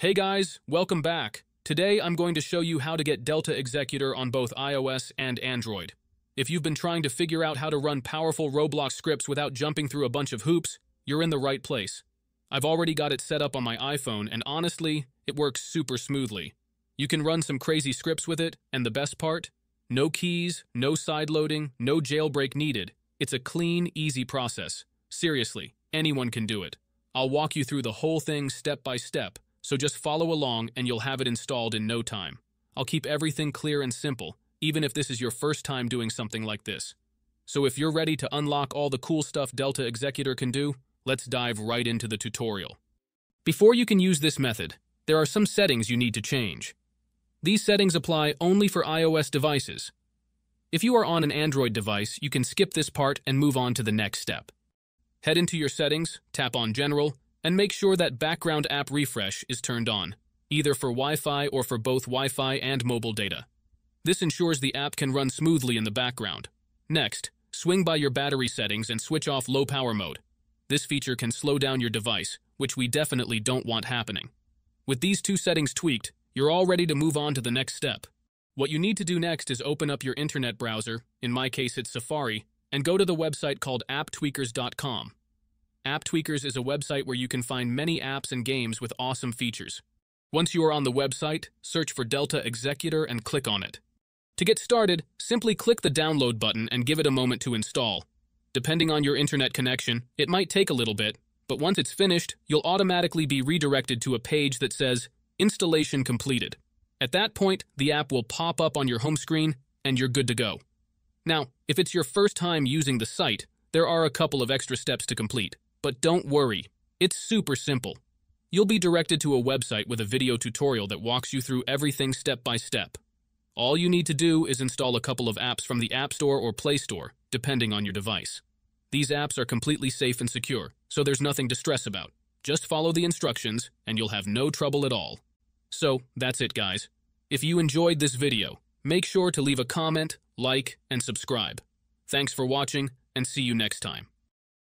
Hey guys, welcome back. Today I'm going to show you how to get Delta Executor on both iOS and Android. If you've been trying to figure out how to run powerful Roblox scripts without jumping through a bunch of hoops, you're in the right place. I've already got it set up on my iPhone, and honestly, it works super smoothly. You can run some crazy scripts with it, and the best part? No keys, no sideloading, no jailbreak needed. It's a clean, easy process. Seriously, anyone can do it. I'll walk you through the whole thing step by step, so just follow along and you'll have it installed in no time. I'll keep everything clear and simple, even if this is your first time doing something like this. So if you're ready to unlock all the cool stuff Delta Executor can do, let's dive right into the tutorial. Before you can use this method, there are some settings you need to change. These settings apply only for iOS devices. If you are on an Android device, you can skip this part and move on to the next step. Head into your settings, tap on General, and make sure that background app refresh is turned on, either for Wi-Fi or for both Wi-Fi and mobile data. This ensures the app can run smoothly in the background. Next, swing by your battery settings and switch off low power mode. This feature can slow down your device, which we definitely don't want happening. With these two settings tweaked, you're all ready to move on to the next step. What you need to do next is open up your internet browser, in my case it's Safari, and go to the website called apptweakers.com. AppTweakers is a website where you can find many apps and games with awesome features. Once you are on the website, search for Delta Executor and click on it. To get started, simply click the download button and give it a moment to install. Depending on your internet connection, it might take a little bit, but once it's finished, you'll automatically be redirected to a page that says, Installation completed. At that point, the app will pop up on your home screen, and you're good to go. Now, if it's your first time using the site, there are a couple of extra steps to complete. But don't worry, it's super simple. You'll be directed to a website with a video tutorial that walks you through everything step by step. All you need to do is install a couple of apps from the App Store or Play Store, depending on your device. These apps are completely safe and secure, so there's nothing to stress about. Just follow the instructions, and you'll have no trouble at all. So, that's it guys. If you enjoyed this video, make sure to leave a comment, like, and subscribe. Thanks for watching, and see you next time.